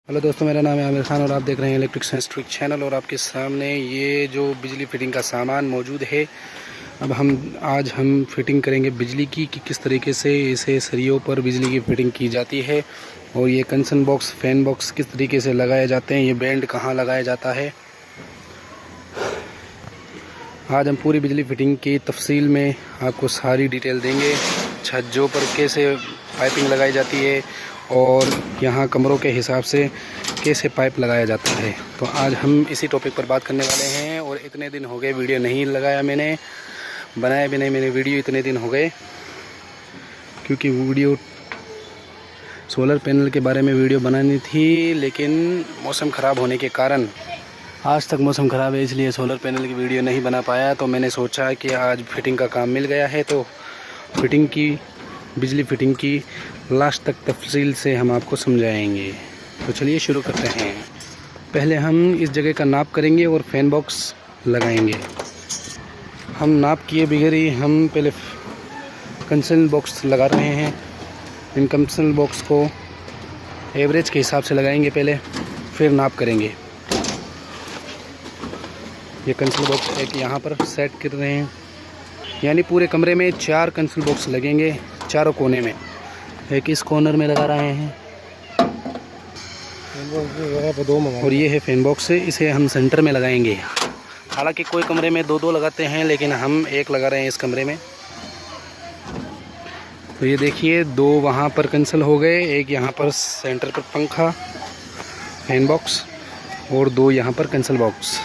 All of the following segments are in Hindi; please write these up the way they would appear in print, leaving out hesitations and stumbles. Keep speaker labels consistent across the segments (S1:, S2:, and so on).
S1: हेलो दोस्तों, मेरा नाम है आमिर खान और आप देख रहे हैं इलेक्ट्रिक साइंस ट्रिक चैनल। और आपके सामने ये जो बिजली फिटिंग का सामान मौजूद है, अब आज हम फिटिंग करेंगे बिजली की कि किस तरीके से इसे सरियों पर बिजली की फिटिंग की जाती है। और ये कंसन बॉक्स, फैन बॉक्स किस तरीके से लगाए जाते हैं, ये बैंड कहाँ लगाया जाता है। आज हम पूरी बिजली फिटिंग की तफसील में आपको सारी डिटेल देंगे। छज्जों पर कैसे पाइपिंग लगाई जाती है और यहाँ कमरों के हिसाब से कैसे पाइप लगाया जाता है। तो आज हम इसी टॉपिक पर बात करने वाले हैं। और इतने दिन हो गए वीडियो नहीं लगाया, मैंने बनाया भी नहीं मैंने वीडियो, इतने दिन हो गए क्योंकि वीडियो सोलर पैनल के बारे में वीडियो बनानी थी, लेकिन मौसम ख़राब होने के कारण आज तक मौसम ख़राब है, इसलिए सोलर पैनल की वीडियो नहीं बना पाया। तो मैंने सोचा कि आज फिटिंग का काम मिल गया है, तो फिटिंग की बिजली फिटिंग की लास्ट तक तफसील से हम आपको समझाएंगे। तो चलिए शुरू करते हैं। पहले हम इस जगह का नाप करेंगे और फैन बॉक्स लगाएंगे। हम नाप किए बगैर ही हम पहले कंसन बॉक्स लगा रहे हैं। इन कंसन बॉक्स को एवरेज के हिसाब से लगाएंगे पहले, फिर नाप करेंगे। ये कंसन बॉक्स एक यहाँ पर सेट कर रहे हैं, यानी पूरे कमरे में 4 कंसन बॉक्स लगेंगे, चारों कोने में। एक इस कॉर्नर में लगा रहे हैं और ये है फैन बॉक्स, इसे हम सेंटर में लगाएंगे। हालांकि कोई कमरे में 2-2 लगाते हैं, लेकिन हम एक लगा रहे हैं इस कमरे में। तो ये देखिए, 2 वहाँ पर कंसल हो गए, एक यहाँ पर सेंटर पर पंखा फैन बॉक्स और 2 यहाँ पर कंसल बॉक्स।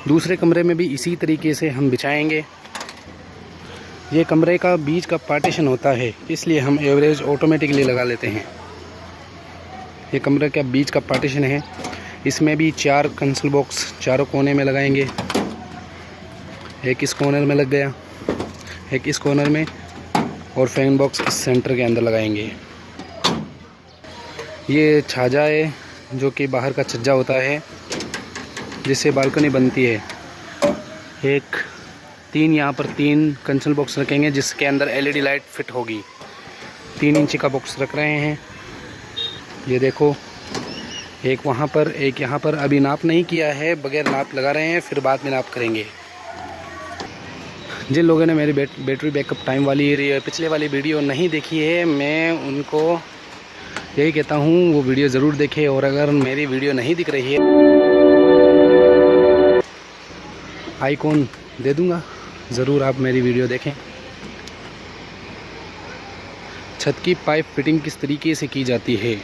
S1: दूसरे कमरे में भी इसी तरीके से हम बिछाएंगे। ये कमरे का बीच का पार्टीशन होता है, इसलिए हम एवरेज ऑटोमेटिकली लगा लेते हैं। ये कमरे का बीच का पार्टीशन है, इसमें भी 4 कंसल बॉक्स चारों कोने में लगाएंगे। एक इस कॉर्नर में लग गया, एक इस कॉर्नर में, और फैन बॉक्स इस सेंटर के अंदर लगाएंगे। ये छाजा है, जो कि बाहर का छज्जा होता है जिससे बालकनी बनती है। 3 यहाँ पर 3 कंसल बॉक्स रखेंगे, जिसके अंदर LED लाइट फिट होगी। 3 इंच का बॉक्स रख रहे हैं। ये देखो, एक वहाँ पर, एक यहाँ पर। अभी नाप नहीं किया है, बगैर नाप लगा रहे हैं, फिर बाद में नाप करेंगे। जिन लोगों ने मेरी बैटरी बैकअप टाइम वाली पिछले वाली वीडियो नहीं देखी है, मैं उनको यही कहता हूँ वो वीडियो ज़रूर देखें। और अगर मेरी वीडियो नहीं दिख रही है, आइकॉन दे दूँगा, ज़रूर आप मेरी वीडियो देखें। छत की पाइप फिटिंग किस तरीके से की जाती है।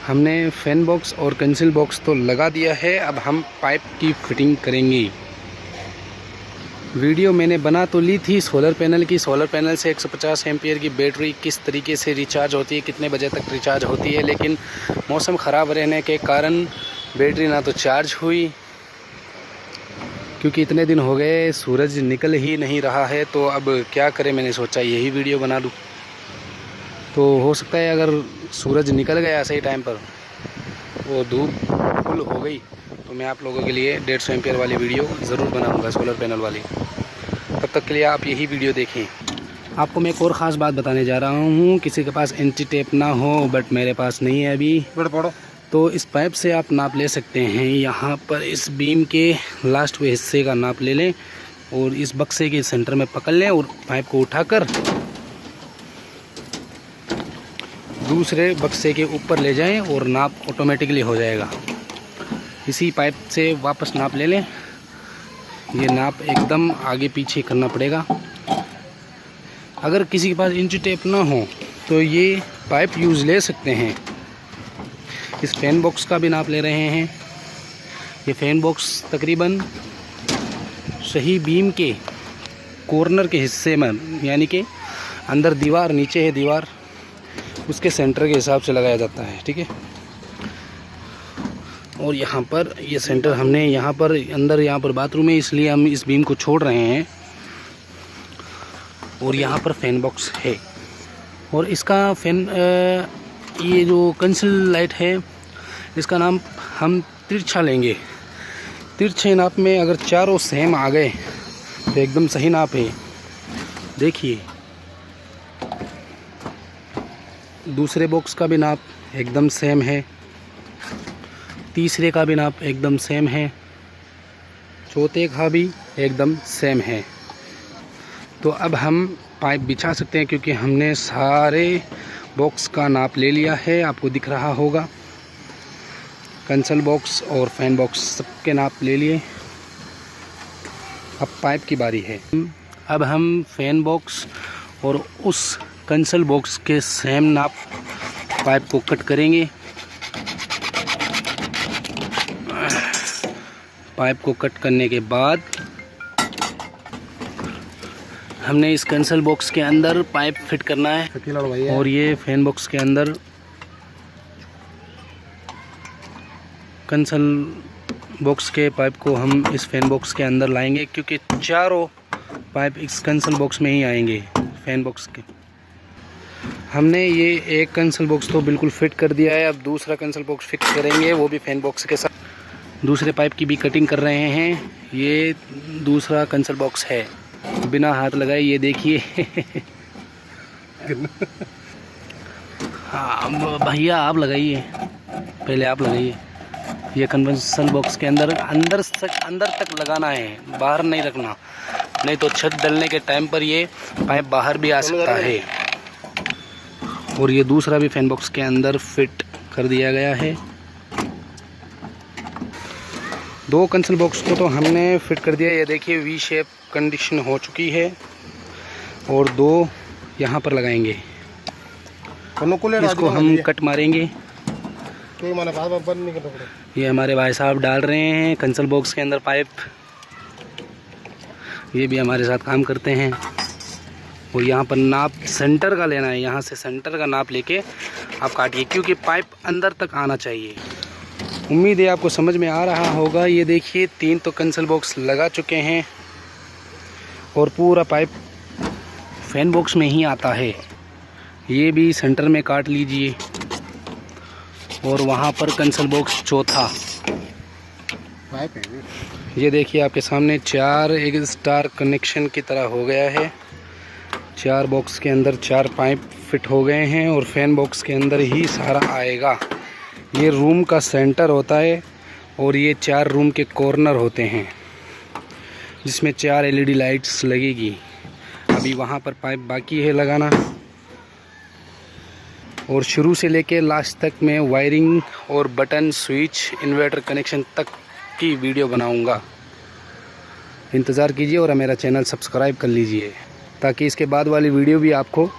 S1: हमने फैन बॉक्स और कंसिल बॉक्स तो लगा दिया है, अब हम पाइप की फिटिंग करेंगे। वीडियो मैंने बना तो ली थी सोलर पैनल की। सोलर पैनल से 150 एम्पियर की बैटरी किस तरीके से रिचार्ज होती है, कितने बजे तक रिचार्ज होती है, लेकिन मौसम ख़राब रहने के कारण बैटरी ना तो चार्ज हुई, क्योंकि इतने दिन हो गए सूरज निकल ही नहीं रहा है। तो अब क्या करें, मैंने सोचा यही वीडियो बना लूँ। तो हो सकता है अगर सूरज निकल गया सही टाइम पर, वो धूप फुल हो गई, तो मैं आप लोगों के लिए 150 एम्पियर वाली वीडियो ज़रूर बनाऊंगा, सोलर पैनल वाली। तब तक के लिए आप यही वीडियो देखें। आपको मैं एक और ख़ास बात बताने जा रहा हूँ। किसी के पास एंटी टेप ना हो, बट मेरे पास नहीं है अभी, तो इस पाइप से आप नाप ले सकते हैं। यहाँ पर इस बीम के लास्ट के हिस्से का नाप ले लें और इस बक्से के सेंटर में पकड़ लें और पाइप को उठाकर दूसरे बक्से के ऊपर ले जाएं और नाप ऑटोमेटिकली हो जाएगा। इसी पाइप से वापस नाप ले लें। ये नाप एकदम आगे पीछे करना पड़ेगा। अगर किसी के पास इंची टेप ना हो तो ये पाइप यूज़ ले सकते हैं। इस फैन बॉक्स का भी नाप ले रहे हैं। ये फैन बॉक्स तकरीबन सही बीम के कॉर्नर के हिस्से में, यानी कि अंदर दीवार, नीचे है दीवार, उसके सेंटर के हिसाब से लगाया जाता है, ठीक है। और यहाँ पर ये सेंटर हमने यहाँ पर अंदर, यहाँ पर बाथरूम है, इसलिए हम इस बीम को छोड़ रहे हैं। और यहाँ पर फैन बॉक्स है। और इसका फैन ये जो कंसिल लाइट है, इसका नाम हम तिरछा लेंगे। तिरछे नाप में अगर चारों सेम आ गए तो एकदम सही नाप है। देखिए, दूसरे बॉक्स का भी नाप एकदम सेम है, तीसरे का भी नाप एकदम सेम है, चौथे का भी एकदम सेम है। तो अब हम पाइप बिछा सकते हैं क्योंकि हमने सारे बॉक्स का नाप ले लिया है। आपको दिख रहा होगा, कंसल बॉक्स और फैन बॉक्स सबके नाप ले लिए। अब पाइप की बारी है। अब हम फैन बॉक्स और उस कंसल बॉक्स के सेम नाप पाइप को कट करेंगे। पाइप को कट करने के बाद हमने इस कंसल बॉक्स के अंदर पाइप फिट करना है और ये फैन बॉक्स के अंदर कंसल बॉक्स के पाइप को हम इस फैन बॉक्स के अंदर लाएंगे क्योंकि चारों पाइप इस कंसल बॉक्स में ही आएंगे फैन बॉक्स के। हमने ये एक कंसल बॉक्स तो बिल्कुल फिट कर दिया है। अब दूसरा कंसल बॉक्स फिट करेंगे, वो भी फैन बॉक्स के साथ। दूसरे पाइप की भी कटिंग कर रहे हैं। ये दूसरा कंसल बॉक्स है, बिना हाथ लगाए, ये देखिए। हाँ भैया आप लगाइए, पहले आप लगाइए। ये कंसल बॉक्स के अंदर तक लगाना है, बाहर नहीं रखना, नहीं तो छत डलने के टाइम पर ये पाइप बाहर भी आ सकता है। और ये दूसरा भी फैन बॉक्स के अंदर फिट कर दिया गया है। दो कंसल बॉक्स को तो हमने फिट कर दिया। ये देखिए वी शेप कंडीशन हो चुकी है। और दो यहाँ पर लगाएंगे, इसको हम कट मारेंगे। ये हमारे भाई साहब डाल रहे हैं कंसल बॉक्स के अंदर पाइप। ये भी हमारे साथ काम करते हैं। और यहाँ पर नाप सेंटर का लेना है, यहाँ से सेंटर का नाप लेके आप काटिए क्योंकि पाइप अंदर तक आना चाहिए। उम्मीद है आपको समझ में आ रहा होगा। ये देखिए 3 तो कंसल बॉक्स लगा चुके हैं और पूरा पाइप फैन बॉक्स में ही आता है। ये भी सेंटर में काट लीजिए। और वहाँ पर कंसल बॉक्स चौथा पाइप है। ये देखिए आपके सामने 4 एक स्टार कनेक्शन की तरह हो गया है। 4 बॉक्स के अंदर 4 पाइप फिट हो गए हैं और फैन बॉक्स के अंदर ही सारा आएगा। ये रूम का सेंटर होता है और ये 4 रूम के कॉर्नर होते हैं जिसमें 4 LED लाइट्स लगेगी। अभी वहाँ पर पाइप बाकी है लगाना। और शुरू से लेके लास्ट तक मैं वायरिंग और बटन, स्विच, इन्वर्टर कनेक्शन तक की वीडियो बनाऊंगा। इंतज़ार कीजिए और मेरा चैनल सब्सक्राइब कर लीजिए ताकि इसके बाद वाली वीडियो भी आपको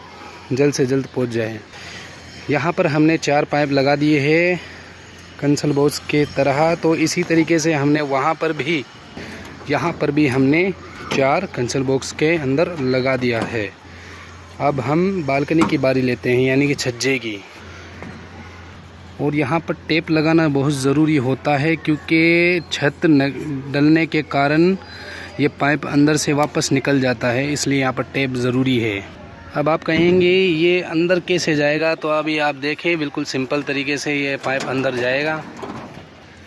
S1: जल्द से जल्द पहुंच जाए। यहाँ पर हमने 4 पाइप लगा दिए हैं कंसल बॉक्स के तरह। तो इसी तरीके से हमने यहाँ पर भी हमने 4 कंसल बॉक्स के अंदर लगा दिया है। अब हम बालकनी की बारी लेते हैं, यानी कि छज्जे की। और यहाँ पर टेप लगाना बहुत ज़रूरी होता है क्योंकि छत डलने के कारण ये पाइप अंदर से वापस निकल जाता है, इसलिए यहाँ पर टेप ज़रूरी है। अब आप कहेंगे ये अंदर कैसे जाएगा, तो अभी आप देखें बिल्कुल सिंपल तरीके से ये पाइप अंदर जाएगा।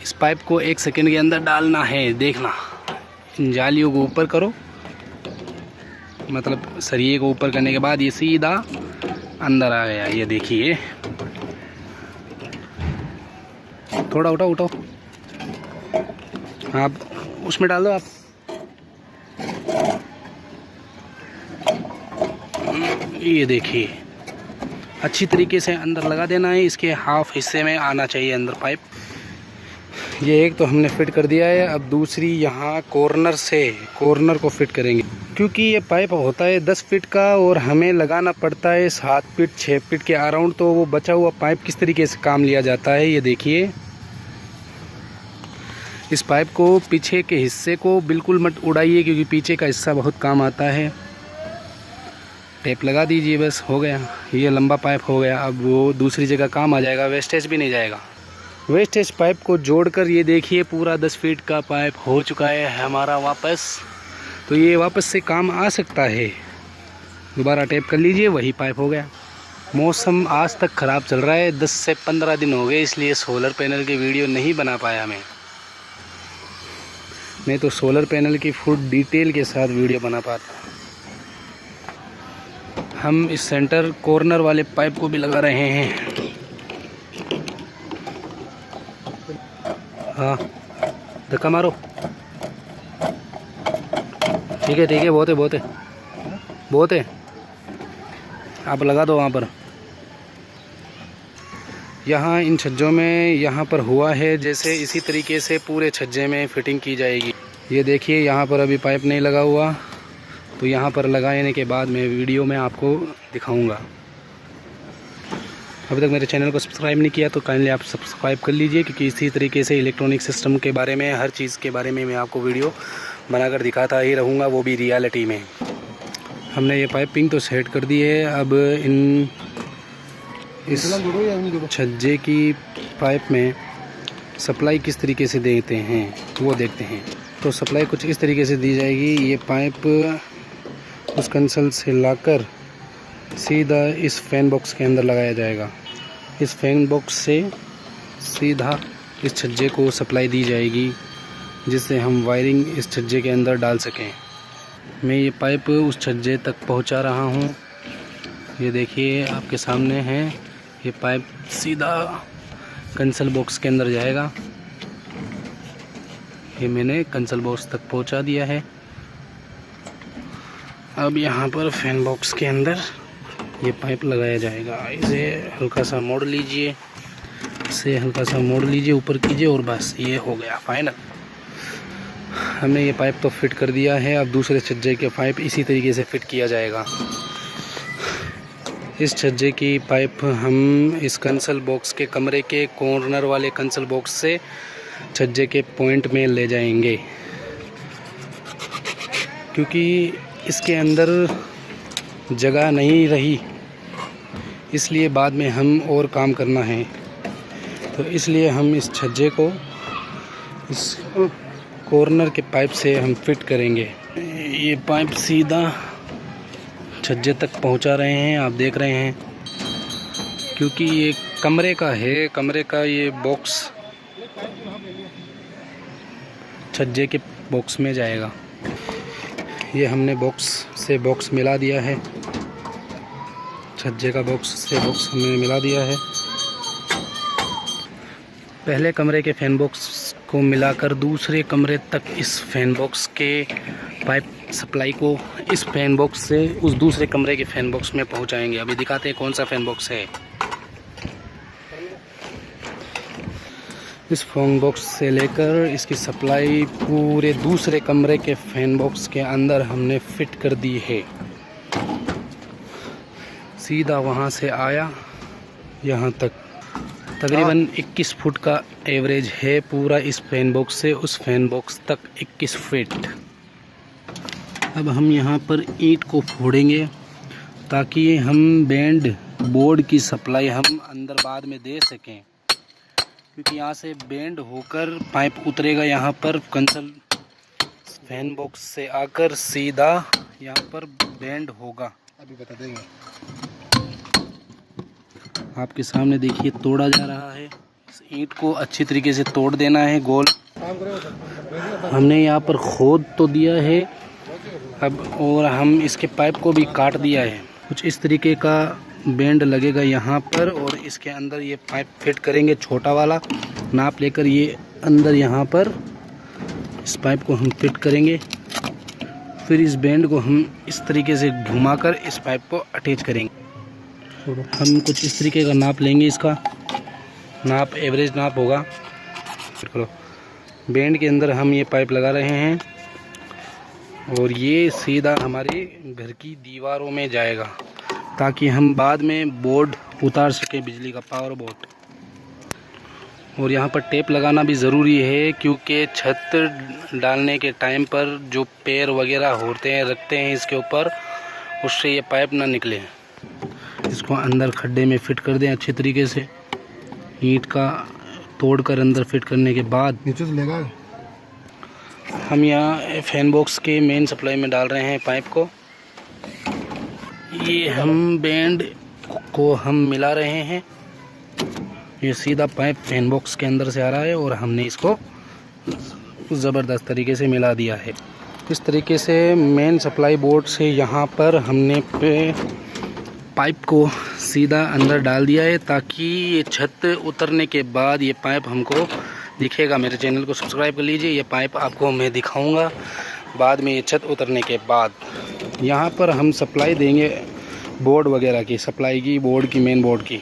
S1: इस पाइप को 1 सेकंड के अंदर डालना है। देखना, जालियों को ऊपर करो, मतलब सरिये को ऊपर करने के बाद ये सीधा अंदर आ गया। ये देखिए, थोड़ा उठाओ आप उसमें डाल दो। आप ये देखिए अच्छी तरीके से अंदर लगा देना है। इसके हाफ हिस्से में आना चाहिए अंदर पाइप। ये एक तो हमने फिट कर दिया है। अब दूसरी यहाँ कॉर्नर को फिट करेंगे क्योंकि ये पाइप होता है 10 फीट का और हमें लगाना पड़ता है 7 फीट 6 फीट के अराउंड। तो वो बचा हुआ पाइप किस तरीके से काम लिया जाता है, ये देखिए। इस पाइप को पीछे के हिस्से को बिल्कुल मत उड़ाइए क्योंकि पीछे का हिस्सा बहुत काम आता है। टेप लगा दीजिए, बस हो गया। ये लंबा पाइप हो गया। अब वो दूसरी जगह काम आ जाएगा, वेस्टेज भी नहीं जाएगा। वेस्टेज पाइप को जोड़कर ये देखिए पूरा 10 फीट का पाइप हो चुका है हमारा वापस। तो ये वापस से काम आ सकता है। दोबारा टेप कर लीजिए, वही पाइप हो गया। मौसम आज तक ख़राब चल रहा है, 10 से 15 दिन हो गए, इसलिए सोलर पैनल की वीडियो नहीं बना पाया मैं। नहीं तो सोलर पैनल की फुल डिटेल के साथ वीडियो बना पाता। हम इस सेंटर कॉर्नर वाले पाइप को भी लगा रहे हैं। हाँ धक्का मारो। ठीक है बहुत है बहुत है। आप लगा दो वहाँ पर। यहाँ इन छज्जों में यहाँ पर हुआ है जैसे इसी तरीके से पूरे छज्जे में फिटिंग की जाएगी। ये देखिए यहाँ पर अभी पाइप नहीं लगा हुआ, तो यहाँ पर लगाने के बाद मैं वीडियो में आपको दिखाऊंगा। अभी तक मेरे चैनल को सब्सक्राइब नहीं किया तो काइंडली आप सब्सक्राइब कर लीजिए, क्योंकि इसी तरीके से इलेक्ट्रॉनिक सिस्टम के बारे में, हर चीज़ के बारे में मैं आपको वीडियो बनाकर दिखाता ही रहूँगा, वो भी रियलिटी में। हमने ये पाइपिंग तो सेट कर दी है। अब इस छज्जे की पाइप में सप्लाई किस तरीके से देते हैं वो देखते हैं। तो सप्लाई कुछ इस तरीके से दी जाएगी। ये पाइप उस कंसल से लाकर सीधा इस फैन बॉक्स के अंदर लगाया जाएगा। इस फैन बॉक्स से सीधा इस छज्जे को सप्लाई दी जाएगी, जिससे हम वायरिंग इस छज्जे के अंदर डाल सकें। मैं ये पाइप उस छज्जे तक पहुंचा रहा हूं। ये देखिए आपके सामने है। ये पाइप सीधा कंसल बॉक्स के अंदर जाएगा। ये मैंने कंसल बॉक्स तक पहुंचा दिया है। अब यहाँ पर फैन बॉक्स के अंदर ये पाइप लगाया जाएगा। इसे हल्का सा मोड़ लीजिए, इसे हल्का सा मोड़ लीजिए, ऊपर कीजिए और बस ये हो गया फाइनल। हमने ये पाइप तो फिट कर दिया है। अब दूसरे छज्जे के पाइप इसी तरीके से फिट किया जाएगा। इस छज्जे की पाइप हम इस कंसल बॉक्स के कमरे के कॉर्नर वाले कंसल बॉक्स से छज्जे के पॉइंट में ले जाएंगे, क्योंकि इसके अंदर जगह नहीं रही, इसलिए बाद में हम और काम करना है। तो इसलिए हम इस छज्जे को इस कॉर्नर के पाइप से हम फिट करेंगे। ये पाइप सीधा छज्जे तक पहुंचा रहे हैं, आप देख रहे हैं, क्योंकि ये कमरे का है। कमरे का ये बॉक्स छज्जे के बॉक्स में जाएगा। ये हमने बॉक्स से बॉक्स मिला दिया है, छज्जे का बॉक्स से बॉक्स हमने मिला दिया है। पहले कमरे के फैन बॉक्स को मिलाकर दूसरे कमरे तक इस फैन बॉक्स के पाइप सप्लाई को इस फैन बॉक्स से उस दूसरे कमरे के फैन बॉक्स में पहुंचाएंगे। अभी दिखाते हैं कौन सा फैन बॉक्स है। इस फैन बॉक्स से लेकर इसकी सप्लाई पूरे दूसरे कमरे के फैन बॉक्स के अंदर हमने फिट कर दी है। सीधा वहां से आया यहाँ तक। तकरीबन 21 फुट का एवरेज है पूरा इस फैन बॉक्स से उस फैन बॉक्स तक 21 फीट। अब हम यहाँ पर ईंट को फोड़ेंगे ताकि हम बैंड बोर्ड की सप्लाई हम अंदर बाद में दे सकें, क्योंकि यहाँ से बैंड होकर पाइप उतरेगा यहाँ पर कंसल फैन बॉक्स से आकर सीधा यहाँ पर बैंड होगा। अभी बता देंगे। आपके सामने देखिए तोड़ा जा रहा है। इस ईंट को अच्छी तरीके से तोड़ देना है गोल। हमने यहाँ पर खोद तो दिया है अब, और हम इसके पाइप को भी काट दिया है। कुछ इस तरीके का बैंड लगेगा यहाँ पर, और इसके अंदर ये पाइप फिट करेंगे। छोटा वाला नाप लेकर ये अंदर यहाँ पर इस पाइप को हम फिट करेंगे। फिर इस बैंड को हम इस तरीके से घुमाकर इस पाइप को अटैच करेंगे। हम कुछ इस तरीके का नाप लेंगे। इसका नाप एवरेज नाप होगा। बैंड के अंदर हम ये पाइप लगा रहे हैं और ये सीधा हमारे घर की दीवारों में जाएगा, ताकि हम बाद में बोर्ड उतार सके, बिजली का पावर बोर्ड। और यहाँ पर टेप लगाना भी ज़रूरी है, क्योंकि छत डालने के टाइम पर जो पैर वगैरह होते हैं रखते हैं इसके ऊपर, उससे ये पाइप ना निकले। इसको अंदर खड्डे में फिट कर दें अच्छे तरीके से। ईंट का तोड़कर अंदर फिट करने के बाद नीचे से लेगा। हम यहाँ फैन बॉक्स के मेन सप्लाई में डाल रहे हैं पाइप को। ये हम बैंड को हम मिला रहे हैं। ये सीधा पाइप फैन बॉक्स के अंदर से आ रहा है और हमने इसको ज़बरदस्त तरीके से मिला दिया है। इस तरीके से मेन सप्लाई बोर्ड से यहाँ पर हमने पाइप को सीधा अंदर डाल दिया है, ताकि ये छत उतरने के बाद ये पाइप हमको दिखेगा। मेरे चैनल को सब्सक्राइब कर लीजिए। ये पाइप आपको मैं दिखाऊंगा बाद में, ये छत उतरने के बाद। यहाँ पर हम सप्लाई देंगे बोर्ड वगैरह की, सप्लाई की बोर्ड की, मेन बोर्ड की।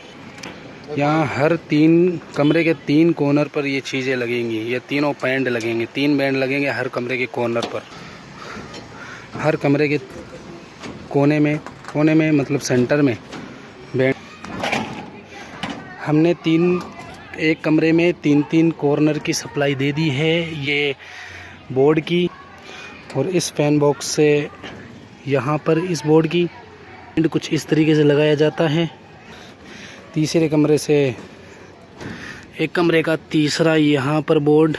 S1: यहाँ हर 3 कमरे के 3 कॉर्नर पर ये चीज़ें लगेंगी, ये तीनों बैंड लगेंगे, 3 बैंड लगेंगे हर कमरे के कॉर्नर पर। हर कमरे के कोने में मतलब सेंटर में बैंड। हमने एक कमरे में 3 कॉर्नर की सप्लाई दे दी है ये बोर्ड की, और इस फैन बॉक्स से यहाँ पर इस बोर्ड की कुछ इस तरीके से लगाया जाता है। तीसरे कमरे से एक कमरे का तीसरा यहाँ पर बोर्ड,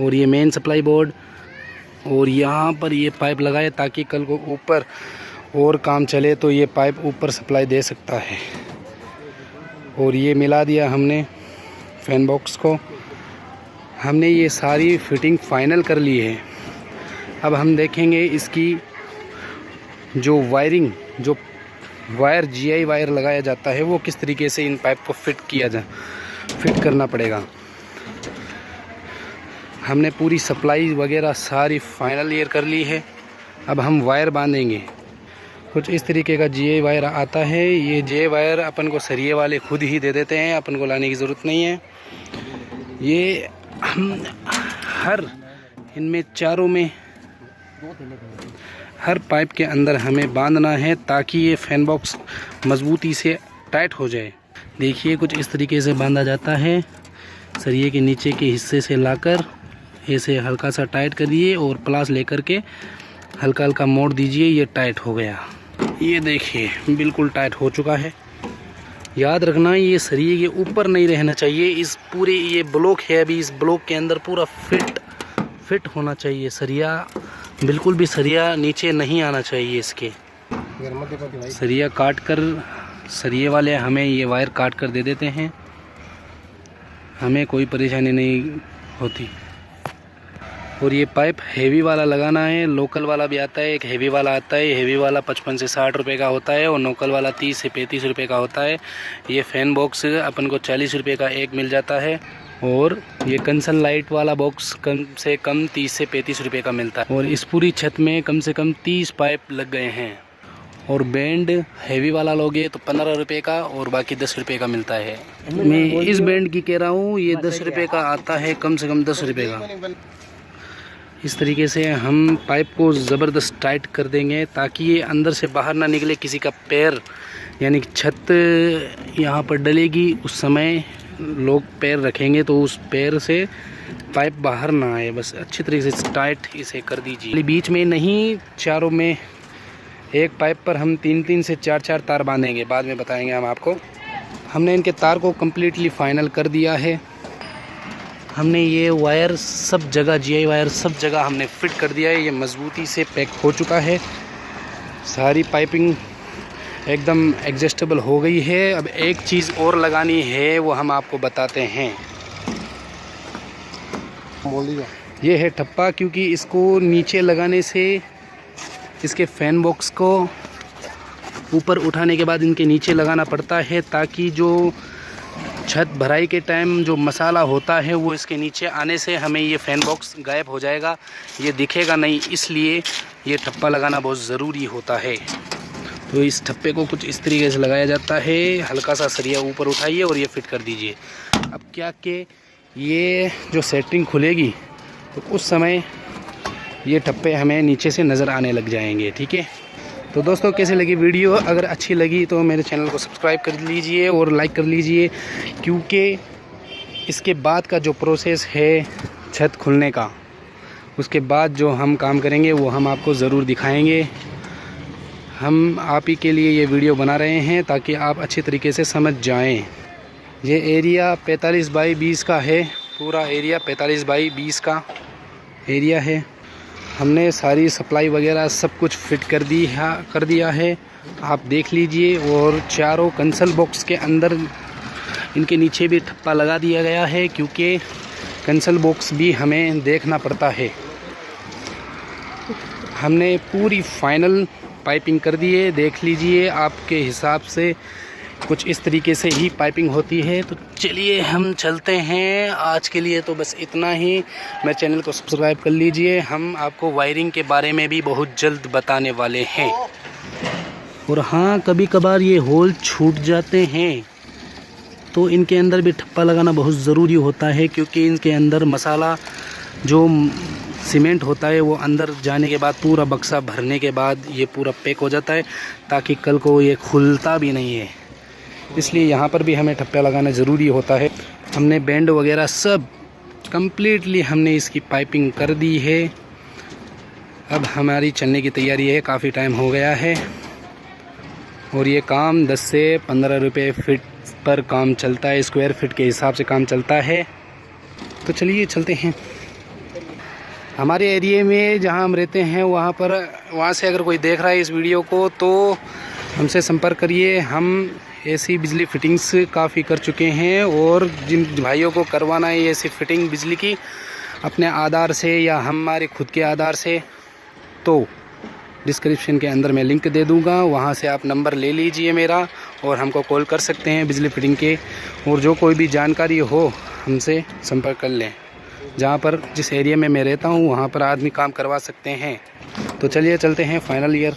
S1: और ये मेन सप्लाई बोर्ड, और यहाँ पर ये पाइप लगाए ताकि कल को ऊपर और काम चले तो ये पाइप ऊपर सप्लाई दे सकता है। और ये मिला दिया हमने फैन बॉक्स को। हमने ये सारी फिटिंग फाइनल कर ली है। अब हम देखेंगे इसकी जो वायरिंग, जो वायर GI वायर लगाया जाता है वो किस तरीके से इन पाइप को फिट करना पड़ेगा। हमने पूरी सप्लाई वगैरह सारी फाइनल ईयर कर ली है। अब हम वायर बांधेंगे। कुछ इस तरीके का GI वायर आता है। ये GI वायर अपन को सरिये वाले खुद ही दे देते हैं, अपन को लाने की ज़रूरत नहीं है। ये हम इनमें चारों में हर पाइप के अंदर हमें बांधना है ताकि ये फैन बॉक्स मजबूती से टाइट हो जाए। देखिए कुछ इस तरीके से बांधा जाता है। सरिये के नीचे के हिस्से से लाकर ऐसे हल्का सा टाइट करिए और प्लास लेकर के हल्का हल्का मोड़ दीजिए। ये टाइट हो गया। ये देखिए बिल्कुल टाइट हो चुका है। याद रखना ये सरिये के ऊपर नहीं रहना चाहिए। इस पूरे ये ब्लॉक है, अभी इस ब्लॉक के अंदर पूरा फिट होना चाहिए सरिया। बिल्कुल भी सरिया नीचे नहीं आना चाहिए। इसके सरिया काट कर, सरिये वाले हमें ये वायर काट कर दे देते हैं, हमें कोई परेशानी नहीं होती। और ये पाइप हेवी वाला लगाना है। लोकल वाला भी आता है, एक हेवी वाला आता है। हेवी वाला 55 से 60 रुपये का होता है और लोकल वाला 30 से 35 रुपये का होता है। ये फैन बॉक्स अपन को 40 रुपये का एक मिल जाता है, और ये कंसल लाइट वाला बॉक्स कम से कम 30 से 35 रुपये का मिलता है। और इस पूरी छत में कम से कम 30 पाइप लग गए हैं। और बैंड हेवी वाला लोगे तो 15 रुपये का और बाकी 10 रुपये का मिलता है। मैं इस बैंड की कह रहा हूँ, ये 10 रुपये का आता है, कम से कम 10 रुपये का। इस तरीके से हम पाइप को ज़बरदस्त टाइट कर देंगे ताकि ये अंदर से बाहर ना निकले। किसी का पैर, यानी छत यहाँ पर डलेगी, उस समय लोग पैर रखेंगे तो उस पैर से पाइप बाहर ना आए। बस अच्छी तरीके से टाइट इसे कर दीजिए। बीच में नहीं, चारों में एक पाइप पर हम 3-3 से 4-4 तार बांधेंगे, बाद में बताएंगे हम आपको। हमने इनके तार को कम्प्लीटली फाइनल कर दिया है। हमने ये वायर सब जगह, GI वायर सब जगह हमने फिट कर दिया है। ये मजबूती से पैक हो चुका है। सारी पाइपिंग एकदम एडजस्टेबल हो गई है। अब एक चीज़ और लगानी है, वो हम आपको बताते हैं। ये है ठप्पा, क्योंकि इसको नीचे लगाने से इसके फैन बॉक्स को ऊपर उठाने के बाद इनके नीचे लगाना पड़ता है ताकि जो छत भराई के टाइम जो मसाला होता है वो इसके नीचे आने से हमें ये फैन बॉक्स गायब हो जाएगा, ये दिखेगा नहीं। इसलिए ये ठप्पा लगाना बहुत ज़रूरी होता है। तो इस ठप्पे को कुछ इस तरीके से लगाया जाता है। हल्का सा सरिया ऊपर उठाइए और ये फिट कर दीजिए। अब क्या कि ये जो सेटिंग खुलेगी तो उस समय ये ठप्पे हमें नीचे से नज़र आने लग जाएंगे। ठीक है, तो दोस्तों कैसे लगी वीडियो? अगर अच्छी लगी तो मेरे चैनल को सब्सक्राइब कर लीजिए और लाइक कर लीजिए, क्योंकि इसके बाद का जो प्रोसेस है छत खुलने का, उसके बाद जो हम काम करेंगे वो हम आपको ज़रूर दिखाएंगे। हम आप ही के लिए ये वीडियो बना रहे हैं ताकि आप अच्छी तरीके से समझ जाएं। ये एरिया 45 बाई 20 का है, पूरा एरिया 45 बाई 20 का एरिया है। हमने सारी सप्लाई वगैरह सब कुछ फिट कर दिया है, आप देख लीजिए। और चारों कंसल बॉक्स के अंदर इनके नीचे भी ठप्पा लगा दिया गया है, क्योंकि कंसल बॉक्स भी हमें देखना पड़ता है। हमने पूरी फाइनल पाइपिंग कर दी है, देख लीजिए आपके हिसाब से कुछ इस तरीके से ही पाइपिंग होती है। तो चलिए हम चलते हैं। आज के लिए तो बस इतना ही। मेरे चैनल को सब्सक्राइब कर लीजिए। हम आपको वायरिंग के बारे में भी बहुत जल्द बताने वाले हैं। और हाँ, कभी कभार ये होल छूट जाते हैं तो इनके अंदर भी ठप्पा लगाना बहुत ज़रूरी होता है, क्योंकि इनके अंदर मसाला जो सीमेंट होता है वो अंदर जाने के बाद पूरा बक्सा भरने के बाद ये पूरा पैक हो जाता है, ताकि कल को ये खुलता भी नहीं है। इसलिए यहाँ पर भी हमें ठप्पा लगाना ज़रूरी होता है। हमने बैंड वगैरह सब कम्प्लीटली हमने इसकी पाइपिंग कर दी है। अब हमारी चलने की तैयारी है। काफ़ी टाइम हो गया है और ये काम 10 से 15 रुपये फीट पर काम चलता है, स्क्वायर फीट के हिसाब से काम चलता है। तो चलिए चलते हैं। हमारे एरिए में जहाँ हम रहते हैं वहाँ से अगर कोई देख रहा है इस वीडियो को तो हमसे संपर्क करिए। हम ऐसी बिजली फिटिंग्स काफ़ी कर चुके हैं, और जिन भाइयों को करवाना है ऐसी फिटिंग बिजली की अपने आधार से या हमारे खुद के आधार से, तो डिस्क्रिप्शन के अंदर मैं लिंक दे दूंगा, वहां से आप नंबर ले लीजिए मेरा और हमको कॉल कर सकते हैं बिजली फिटिंग के। और जो कोई भी जानकारी हो हमसे संपर्क कर लें। जहां पर जिस एरिया में मैं रहता हूं वहां पर आदमी काम करवा सकते हैं। तो चलिए चलते हैं फाइनल ईयर।